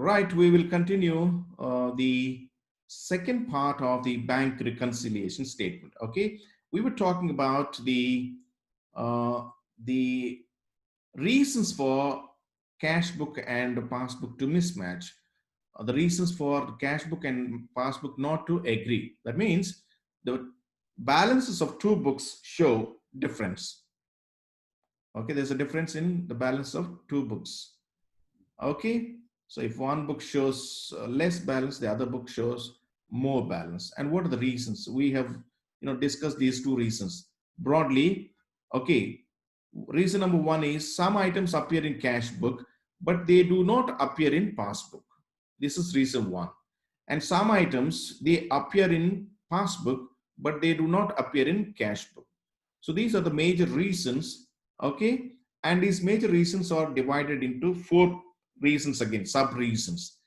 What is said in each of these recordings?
Right, we will continue the second part of the bank reconciliation statement. Okay, we were talking about uh, the reasons for cash book and passbook to mismatch, the reasons for the cash book and passbook not to agree. That means the balances of two books show difference. Okay, there's a difference in the balance of two books. Okay, so if one book shows less balance, the other book shows more balance. And what are the reasons? We have discussed these two reasons broadly. Okay, reason number one is some items appear in cash book but they do not appear in passbook. This is reason one. And some items they appear in passbook but they do not appear in cash book. So these are the major reasons. Okay, and these major reasons are divided into four reasons, again sub reasons.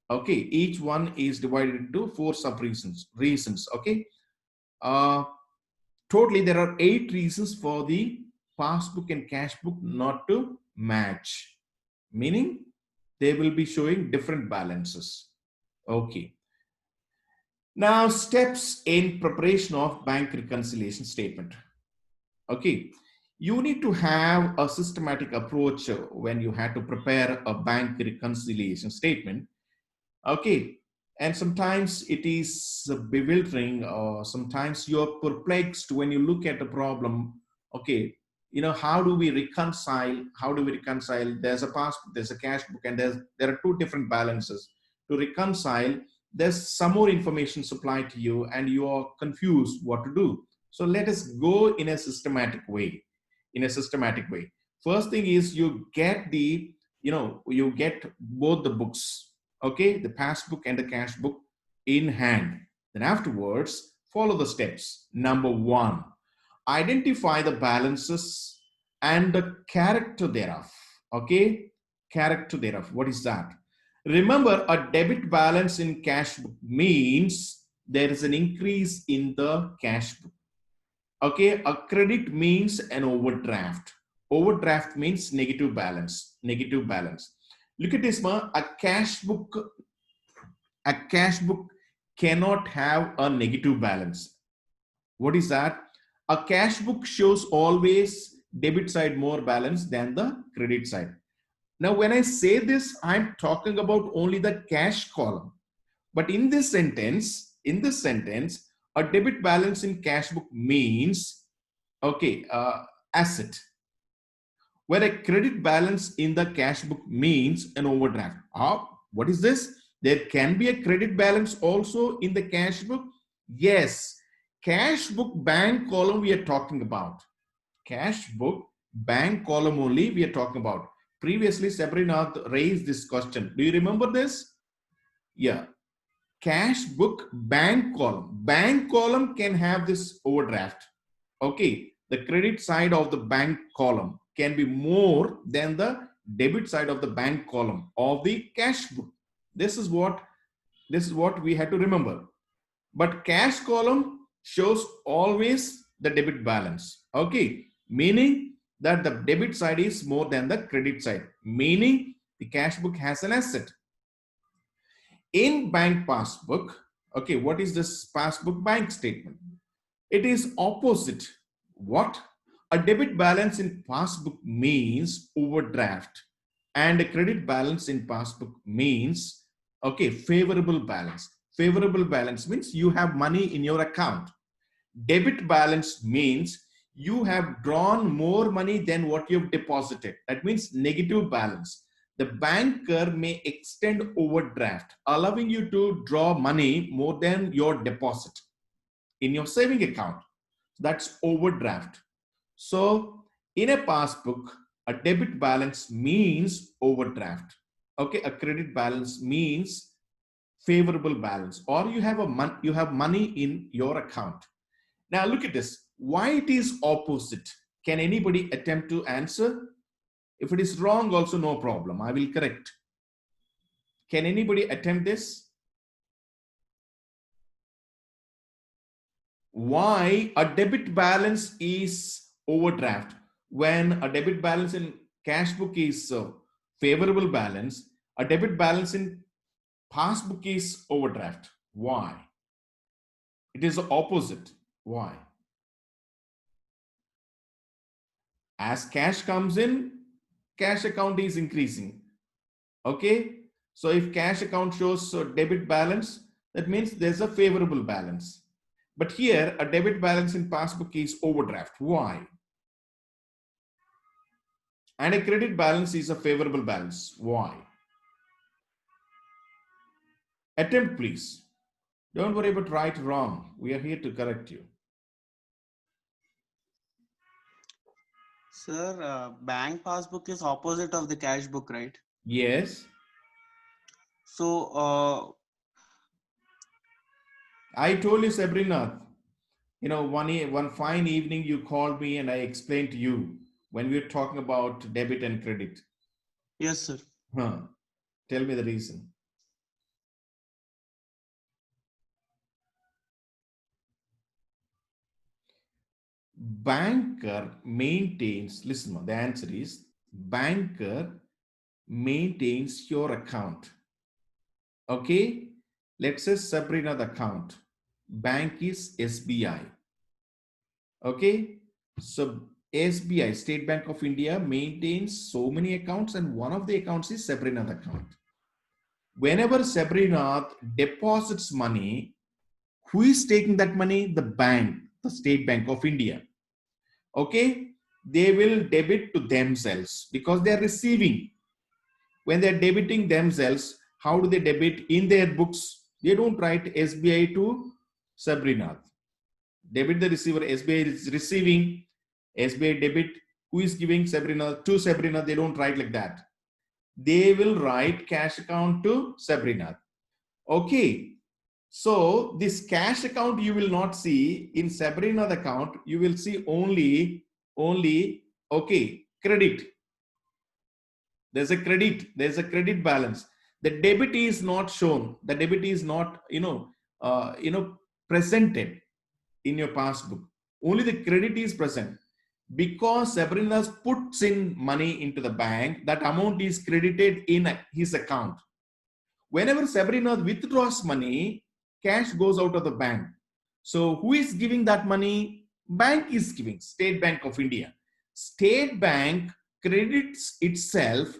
Okay, each one is divided into four sub reasons. Okay, uh totally there are 8 reasons for the passbook and cash book not to match, meaning they will be showing different balances. Okay, now steps in preparation of bank reconciliation statement. Okay, you need to have a systematic approach when you had to prepare a bank reconciliation statement. Okay, and sometimes it is bewildering, or sometimes you're perplexed when you look at the problem. Okay, how do we reconcile? How do we reconcile? There's a passbook, there's a cash book, and there are two different balances to reconcile. There's some more information supplied to you, and you are confused what to do. So let us go in a systematic way. In a systematic way, first thing is you get both the books, okay, the passbook and the cash book in hand. Then afterwards, follow the steps. Number one, identify the balances and the character thereof. Okay, character thereof. What is that? Remember, a debit balance in cash book means there is an increase in the cash book. Okay, a credit means an overdraft. Overdraft means negative balance. Negative balance. Look at this, ma. A cash book cannot have a negative balance. What is that? A cash book shows always debit side more balance than the credit side. Now, when I say this, I'm talking about only the cash column. But in this sentence, a debit balance in cash book means, okay, asset, where a credit balance in the cash book means an overdraft. What is this? There can be a credit balance also in the cash book. Yes, cash book bank column we are talking about. Cash book bank column only we are talking about. Previously, Sabrinath raised this question. Do you remember this? Yeah. Cash book bank column. Bank column can have this overdraft. Okay. The credit side of the bank column can be more than the debit side of the bank column of the cash book. This is what we had to remember. But cash column shows always the debit balance. Okay, meaning that the debit side is more than the credit side, meaning the cash book has an asset. In bank passbook, okay, what is this passbook bank statement? It is opposite. What? A debit balance in passbook means overdraft, and a credit balance in passbook means, okay, favorable balance. Favorable balance means you have money in your account. Debit balance means you have drawn more money than what you've deposited. That means negative balance. The banker may extend overdraft, allowing you to draw money more than your deposit in your saving account. That's overdraft. So in a passbook, a debit balance means overdraft. Okay, a credit balance means favorable balance, or you have money in your account. Now look at this. Why it is opposite? Can anybody attempt to answer? If it is wrong, also no problem. I will correct. Can anybody attempt this? Why a debit balance is overdraft when a debit balance in cash book is favorable balance? A debit balance in passbook is overdraft. Why? It is the opposite. Why? As cash comes in, cash account is increasing. Okay. So if cash account shows debit balance, that means there's a favorable balance. But here, a debit balance in passbook is overdraft. Why? And a credit balance is a favorable balance. Why? Attempt, please. Don't worry about right or wrong. We are here to correct you. Sir, bank passbook is opposite of the cash book, right? Yes. So, I told you, Sabrina, you know, one fine evening you called me and I explained to you when we were talking about debit and credit. yes, sir. Huh. Tell me the reason. Banker maintains, listen, the answer is banker maintains your account. Okay, let's say Sabrina the account. Bank is SBI. Okay, so SBI, State Bank of India, maintains so many accounts, and one of the accounts is Sabrina's account. Whenever Sabrina deposits money, who is taking that money? The bank, the State Bank of India. Okay, they will debit to themselves because they are receiving. When they are debiting themselves, how do they debit? In their books, they don't write SBI to Sabrina. Debit the receiver, SBI is receiving, SBI debit, who is giving? Sabrina to Sabrina. They don't write like that. They will write cash account to Sabrina. Okay, so this cash account you will not see in Sabrina's account. You will see only okay, credit. There's a credit balance. The debit is not shown. The debit is not presented in your passbook. Only the credit is present. Because Sabrina puts in money into the bank, that amount is credited in his account. Whenever Sabrina withdraws money, cash goes out of the bank. So who is giving that money? Bank is giving, State Bank of India. State Bank credits itself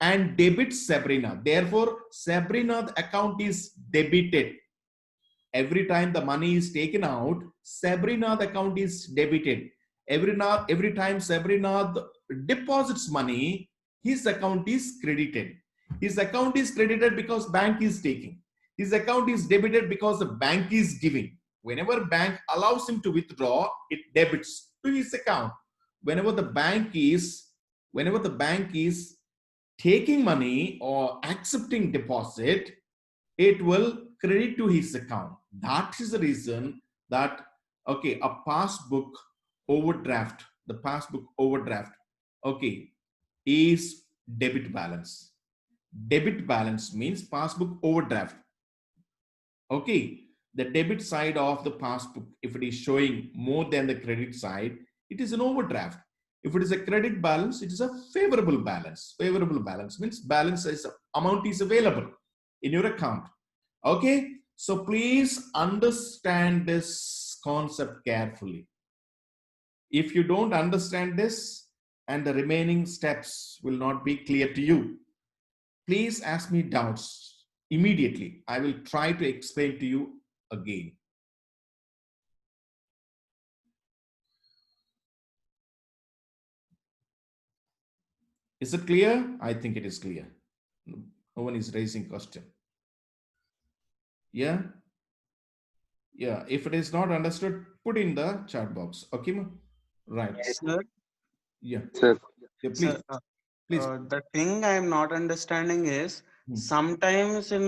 and debits Sabrina. Therefore, Sabrina's account is debited. Every time the money is taken out, Sabrina's account is debited. Every time Sabrina deposits money, his account is credited. His account is credited because bank is taking. His account is debited because the bank is giving. Whenever bank allows him to withdraw, it debits to his account. Whenever the bank is taking money or accepting deposit, it will credit to his account. That is the reason that, okay, a passbook overdraft, the passbook overdraft, okay, is debit balance. Debit balance means passbook overdraft. Okay, the debit side of the passbook, if it is showing more than the credit side, it is an overdraft. If it is a credit balance, it is a favorable balance. Favorable balance means balance is amount is available in your account. Okay, so please understand this concept carefully. If you don't understand this and the remaining steps will not be clear to you, please ask me doubts immediately. I will try to explain to you again. Is it clear? I think it is clear. No one is raising question. Yeah? Yeah. If it is not understood, put in the chat box. Okay, ma? Right. Sir, Yeah. Sir, Yeah, sir, please. Please. the thing I'm not understanding is Hmm. sometimes in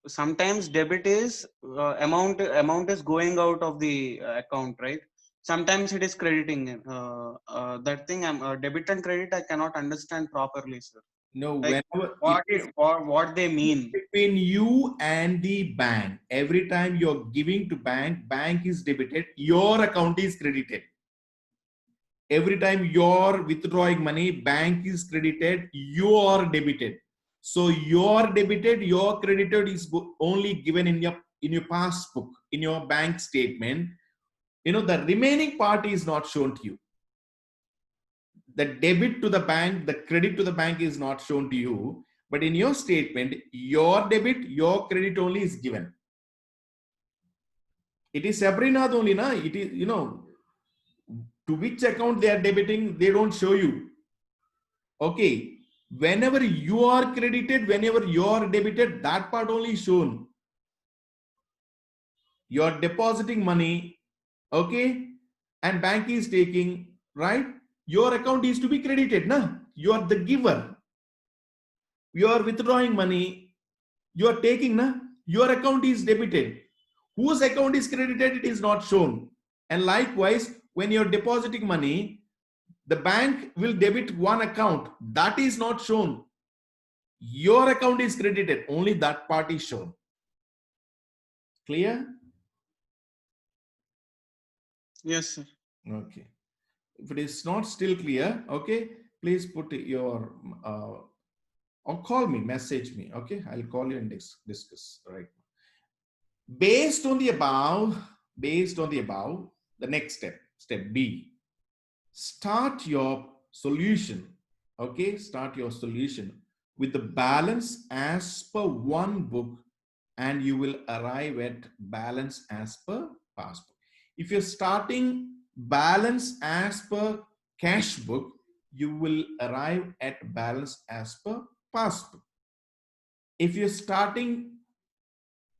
sometimes debit is amount is going out of the account, right? Sometimes it is crediting. That thing I'm debit and credit I cannot understand properly, sir. No, Like whenever it is what they mean. between you and the bank, every time you're giving to bank, bank is debited, your account is credited. Every time you're withdrawing money, bank is credited, you are debited. So you're debited, your credited is only given in your passbook, in your bank statement. The remaining part is not shown to you. The debit to the bank, the credit to the bank is not shown to you, but in your statement, your debit, your credit only is given. It is separate only, na? It is, to which account they are debiting, they don't show you. Okay. Whenever you are credited, whenever you are debited, that part only is shown. You are depositing money, okay, and bank is taking, right? Your account is to be credited, na? You are the giver. You are withdrawing money, you are taking, na? Your account is debited. Whose account is credited, it is not shown. And likewise, when you're depositing money, the bank will debit one account, that is not shown. Your account is credited, only that part is shown. Clear? Yes, sir. Okay. If it is not still clear, okay, please put your or call me, message me. Okay, I'll call you and discuss. Right. Based on the above, the next step B, start your solution. Okay, start your solution with the balance as per one book, and you will arrive at balance as per passbook. If you're starting balance as per cash book, you will arrive at balance as per passbook. If you're starting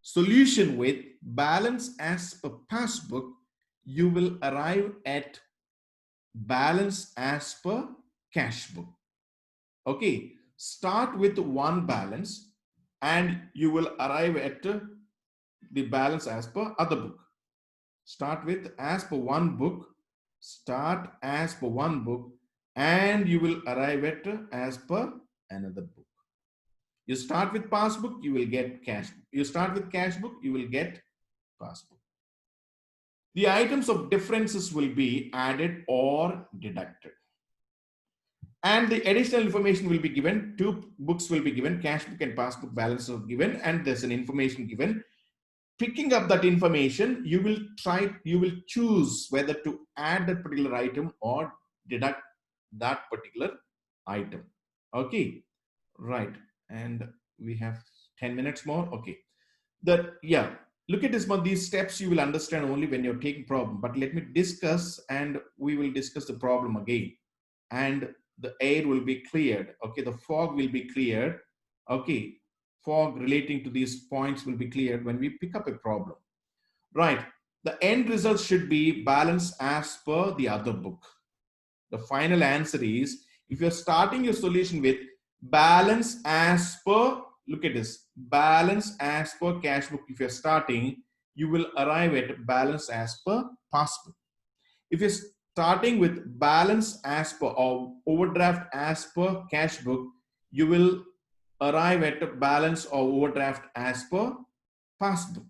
solution with balance as per passbook, you will arrive at balance as per cash book. Okay, start with one balance and you will arrive at the balance as per other book. Start with as per one book, start as per one book, and you will arrive at as per another book. You start with passbook, you will get cash book. You start with cash book, you will get passbook. The items of differences will be added or deducted. And the additional information will be given. Two books will be given, cash book and passbook balance are given, and there's an information given. Picking up that information, you will choose whether to add that particular item or deduct that particular item. Okay, right. And we have 10 minutes more. Okay. Look at this, but these steps you will understand only when you're taking problem. But let me discuss, and we will discuss the problem again. And the air will be cleared. Okay, the fog will be cleared. Okay, fog relating to these points will be cleared when we pick up a problem. Right. The end result should be balanced as per the other book. The final answer is, if you're starting your solution with balance as per, look at this, balance as per cash book, if you're starting, you will arrive at balance as per passbook. If you're starting with balance as per or overdraft as per cash book, you will arrive at balance or overdraft as per passbook.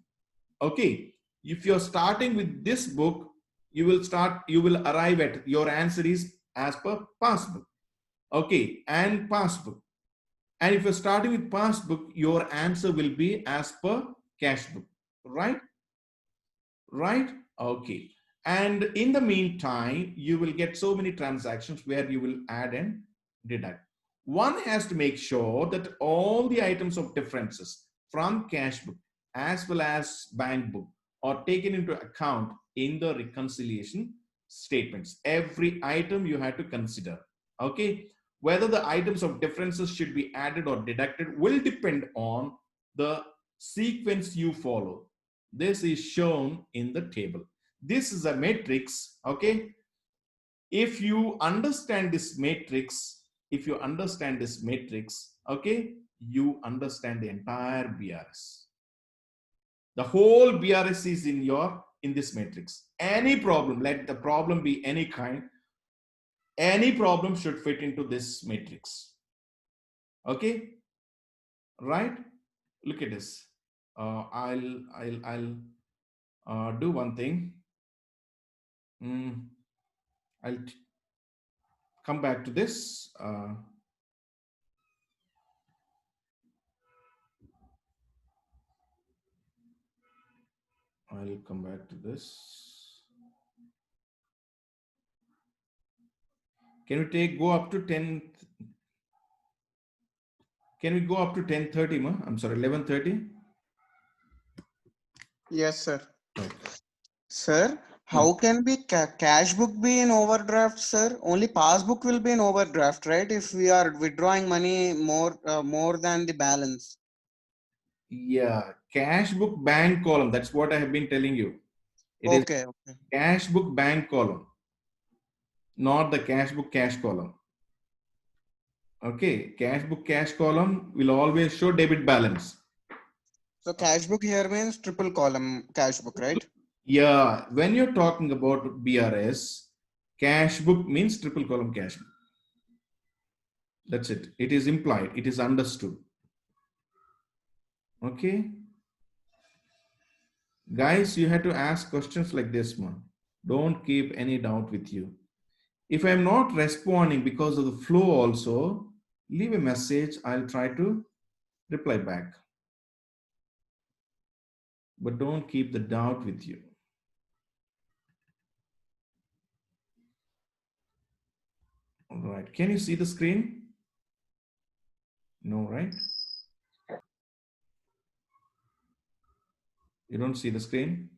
Okay. If you're starting with this book, you will arrive at your answer is as per passbook. Okay, and passbook. And if you're starting with passbook, your answer will be as per cash book. Right? Right? Okay. And in the meantime, you will get so many transactions where you will add and deduct. One has to make sure that all the items of differences from cash book as well as bank book are taken into account in the reconciliation statements. Every item you have to consider. Okay. Whether the items of differences should be added or deducted will depend on the sequence you follow. This is shown in the table. This is a matrix. Okay. If you understand this matrix, okay, you understand the entire BRS. The whole BRS is in this matrix. Any problem, let the problem be any kind, any problem should fit into this matrix. Okay, right? Look at this. I'll do one thing. I'll come back to this. I'll come back to this. Can we go up to 10? Can we go up to 10:30, ma? I'm sorry, 11:30. Yes, sir. Okay. Sir, how can be cash book be in overdraft, sir? Only passbook will be in overdraft, right? If we are withdrawing money more than the balance. Yeah, cash book bank column. That's what I have been telling you. It is Okay, okay. cash book bank column, not the cash book cash column. Okay, cash book cash column will always show debit balance. So cash book here means triple column cash book, right? Yeah, when you're talking about BRS, cash book means triple column cash book. That's it. It is implied. It is understood. Okay. Guys, you have to ask questions like this one. Don't keep any doubt with you. If I'm not responding because of the flow also, leave a message. I'll try to reply back. But don't keep the doubt with you. All right. Can you see the screen? No, right? You don't see the screen?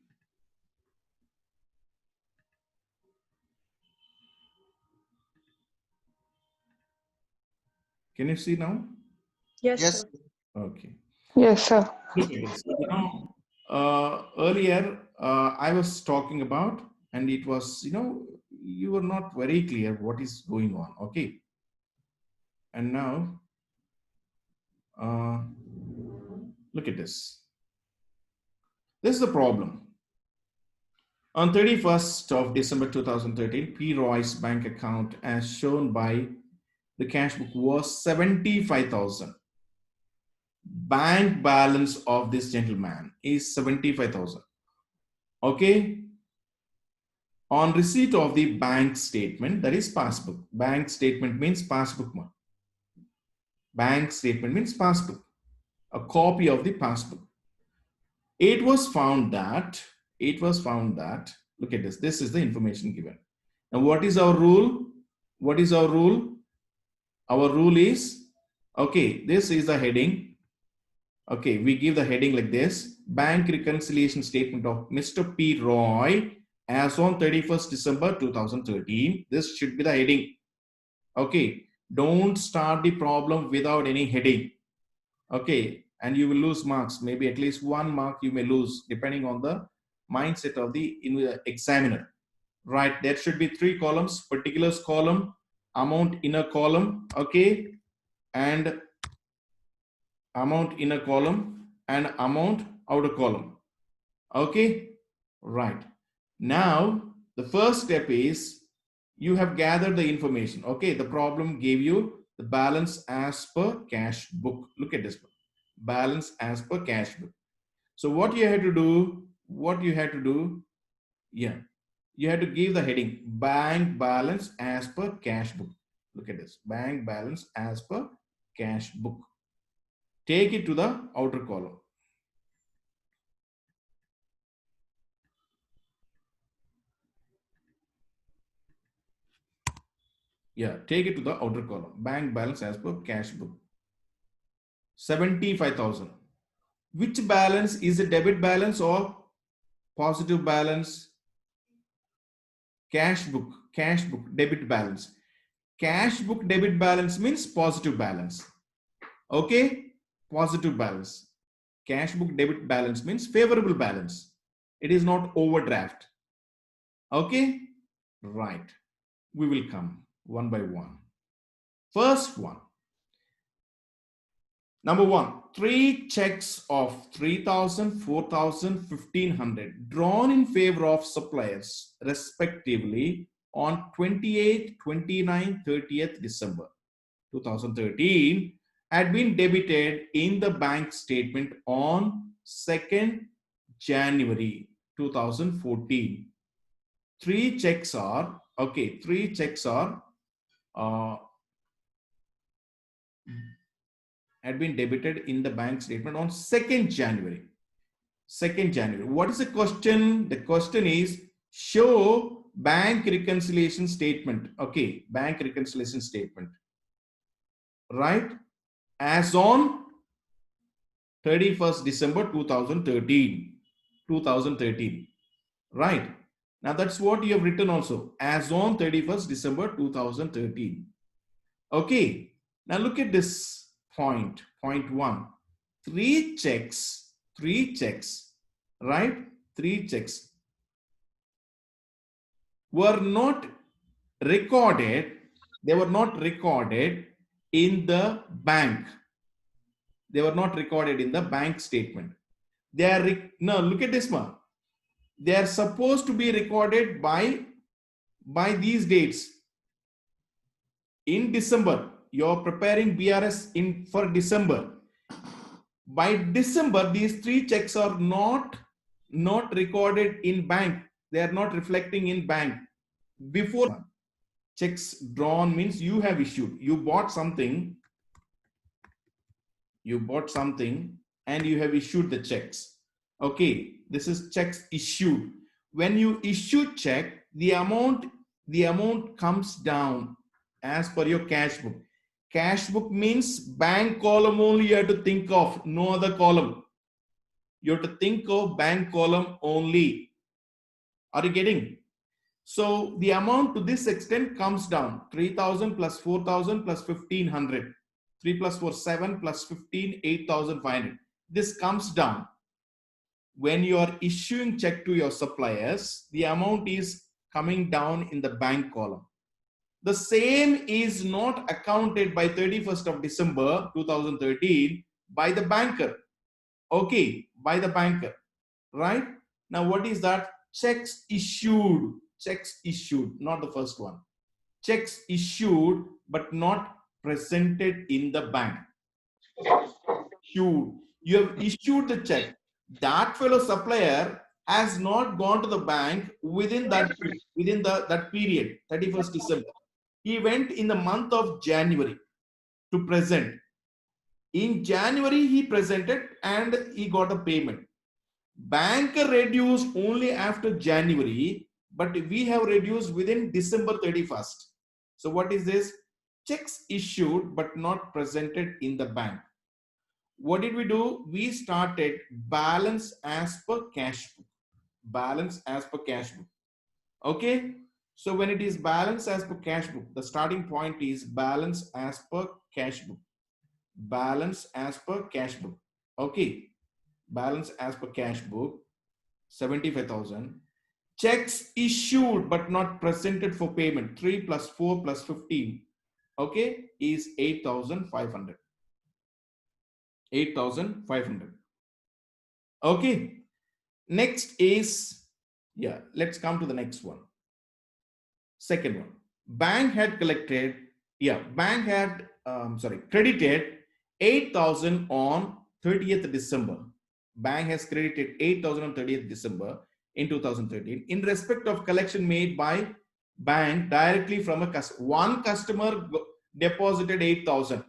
Can you see now? Yes, Yes. sir. Okay. Yes, sir. Look at this. Now, earlier I was talking about, and it was, you were not very clear what is going on. Okay. And now, look at this. This is the problem. On 31st of December 2013, P. Roy's bank account, as shown by the cash book, was 75,000. Bank balance of this gentleman is 75,000. Okay. On receipt of the bank statement, that is passbook. Bank statement means passbook. Bank statement means passbook. A copy of the passbook. It was found that, look at this. This is the information given. Now, what is our rule? What is our rule? Our rule is, okay, this is the heading. Okay, we give the heading like this. Bank reconciliation statement of Mr. P. Roy as on 31st December 2013. This should be the heading. Okay, don't start the problem without any heading. Okay, and you will lose marks. Maybe at least 1 mark you may lose depending on the mindset of the examiner. Right, there should be 3 columns: particulars column, amount inner column, okay, and amount inner column and amount outer column. Okay, right. Now, the first step is you have gathered the information. Okay, the problem gave you the balance as per cash book. Look at this, balance as per cash book. So what you have to do, yeah, you have to give the heading bank balance as per cash book. Look at this, bank balance as per cash book. Take it to the outer column. Yeah, take it to the outer column. Bank balance as per cash book. 75,000. Which balance is a debit balance or positive balance? Cash book, debit balance. Cash book debit balance means positive balance. Okay, positive balance. Cash book debit balance means favorable balance. It is not overdraft. Okay, right. We will come one by one. First one. Number 1, 3 checks of 3,000, 4,000, 1,500 drawn in favor of suppliers respectively on 28th, 29th, 30th December 2013 had been debited in the bank statement on 2nd January 2014. 3 checks are, okay, 3 checks are, uh, had been debited in the bank statement on 2nd January. 2nd January. What is the question? The question is show bank reconciliation statement. Okay, bank reconciliation statement. Right? As on 31st December 2013. 2013. Right? Now that's what you have written also. As on 31st December 2013. Okay. Now look at this point. Point 1. Three checks, right? Three checks were not recorded. They were not recorded in the bank. They were not recorded in the bank statement. They are, no, look at this one. They are supposed to be recorded by these dates. In December, you're preparing BRS for December. By December, these three checks are not recorded in bank. They are not reflecting in bank. Before checks drawn means you have issued. You bought something and you have issued the checks. Okay, this is checks issued. When you issue check, the amount comes down as per your cash book. Cash book means bank column only you have to think of, no other column. You have to think of bank column only. Are you getting? So the amount to this extent comes down. 3,000 plus 4,000 plus 1,500. 3 plus 4, 7 plus 15, 8,500. This comes down. When you are issuing check to your suppliers, the amount is coming down in the bank column. The same is not accounted by 31st of December 2013 by the banker. Okay, by the banker, right? Now what is that? Checks issued, not the first one. Checks issued but not presented in the bank. You have issued the check. That fellow supplier has not gone to the bank within that period, 31st December. He went in the month of January to present. In January, he presented and he got a payment. Banker reduced only after January, but we have reduced within December 31st. So what is this? Checks issued but not presented in the bank. What did we do? We started balance as per cash book. Balance as per cash book. Okay. So when it is balance as per cash book, the starting point is balance as per cash book. Balance as per cash book. Okay. Balance as per cash book, 75,000. Checks issued but not presented for payment, 3 plus 4 plus 15, okay, is 8,500. 8,500. Okay. Next is, yeah, let's come to the next one. Second one. Bank had collected, credited 8,000 on 30th December. Bank has credited 8,000 on 30th December in 2013 in respect of collection made by bank directly from a customer. One customer deposited 8,000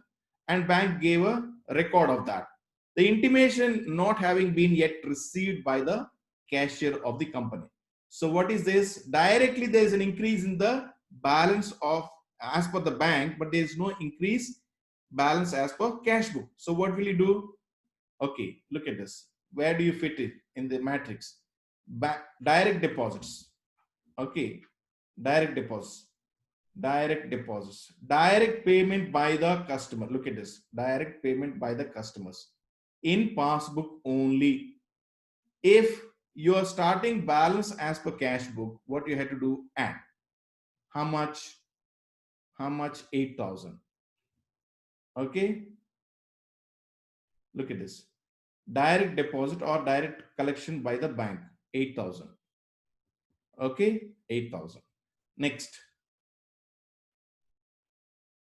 and bank gave a record of that. The intimation not having been yet received by the cashier of the company. So what is this? Directly there is an increase in the balance of as per the bank, but there is no increase balance as per cash book. So what will you do? Okay, look at this. Where do you fit it in the matrix? Direct deposits. Okay, direct deposits. Direct deposits. Direct payment by the customer. Look at this. Direct payment by the customers. In passbook only. If you are starting balance as per cash book, what you have to do? Add. How much? 8,000. Okay. Look at this. Direct deposit or direct collection by the bank, 8,000. Okay, 8,000. Next.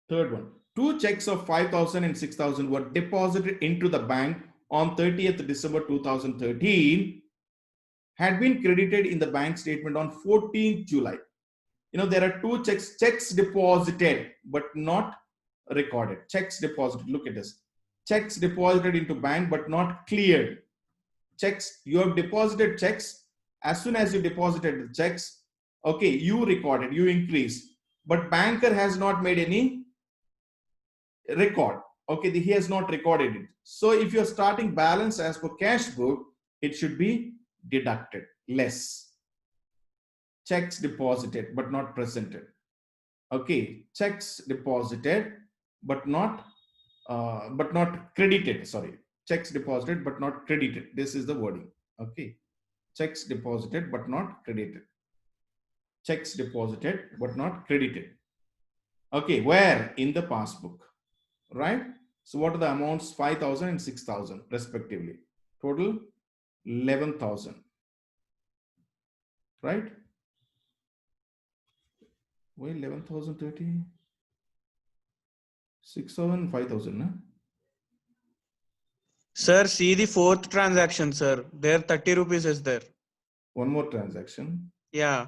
Third one. Two checks of 5,000 and 6,000 were deposited into the bank on 30th December 2013, had been credited in the bank statement on 14th July. there are two checks deposited but not recorded. Checks deposited, look at this. Checks deposited into bank but not cleared. Checks, you have deposited checks. As soon as you deposited the checks, okay, you recorded, you increased, but banker has not made any record. Okay, he has not recorded it. So if you're starting balance as per cash book, it should be deducted, less. Checks deposited but not presented. Okay, checks deposited but not credited. Sorry, checks deposited but not credited. This is the wording. Okay, checks deposited but not credited. Checks deposited but not credited. Okay, where? In the passbook, right? So what are the amounts? 5,000 and 6,000 respectively. Total 11,000, right? Why 11,030? 6,000, 5,000, no? Sir, see the fourth transaction, sir. There 30 rupees is there. One more transaction. Yeah.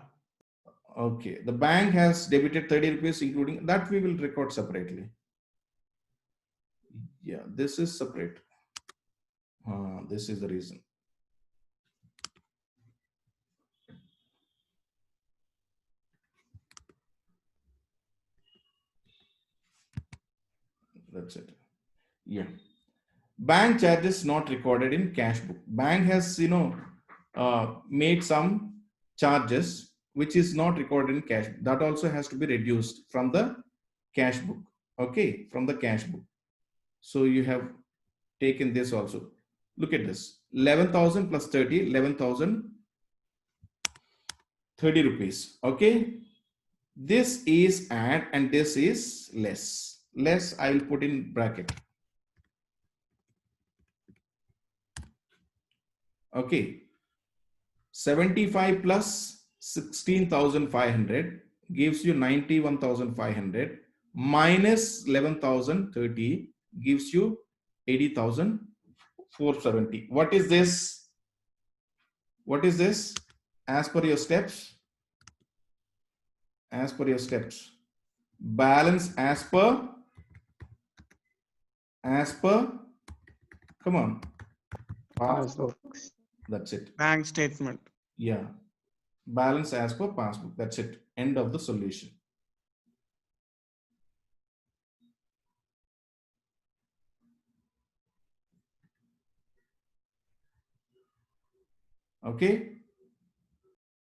Okay, the bank has debited 30 rupees, including that we will record separately. Yeah, this is separate. This is the reason. That's it. Yeah. Bank charges not recorded in cash book. Bank has, made some charges which is not recorded in cash. That also has to be reduced from the cash book. Okay, from the cash book. So you have taken this also. Look at this. 11,000 plus 30, 11,030 rupees. Okay. This is add and this is less. Less I will put in bracket. Okay. 75 plus 16,500 gives you 91,500 minus 11,030 gives you 80,470. What is this? What is this? As per your steps? As per your steps. Balance as per, come on. Passbooks. That's it. Bank statement. Yeah. Balance as per passbook. That's it. End of the solution. Okay.